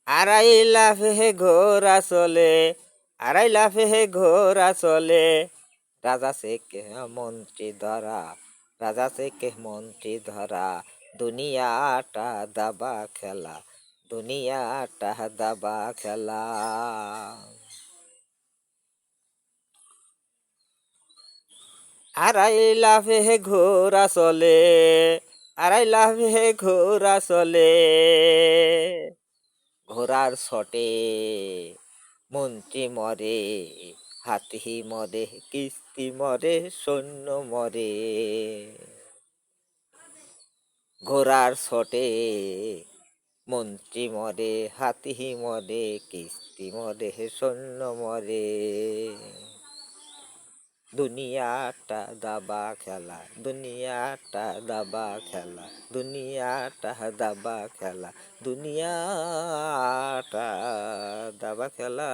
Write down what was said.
আড়াই লাফে ঘোড়া চলে, আড়াই লাফে ঘোড়া চলে, রাজা শেখে মন্ত্রী ধরা, রাজা শেখে মন্ত্রী ধরা, দুনিয়াটা দাবা খেলা, দুনিয়াটা দাবা খেলা। আড়াই লাফে ঘোড়া চলে, আড়াই লাফে ঘোড়া চলে, ঘোড়ার ছটে মন্ত্রী মরে, হাতি মরে, কিস্তি মরে, সৈন্য মরে। ঘোড়ার ছটে মন্ত্রী মরে, হাতি মরে, কিস্তি মরে, সৈন্য মরে। দুনিয়াটা দাবা খেলা, দুনিয়াটা দাবা খেলা, দুনিয়াটা দাবা খেলা, দুনিয়াটা দাবা খেলা।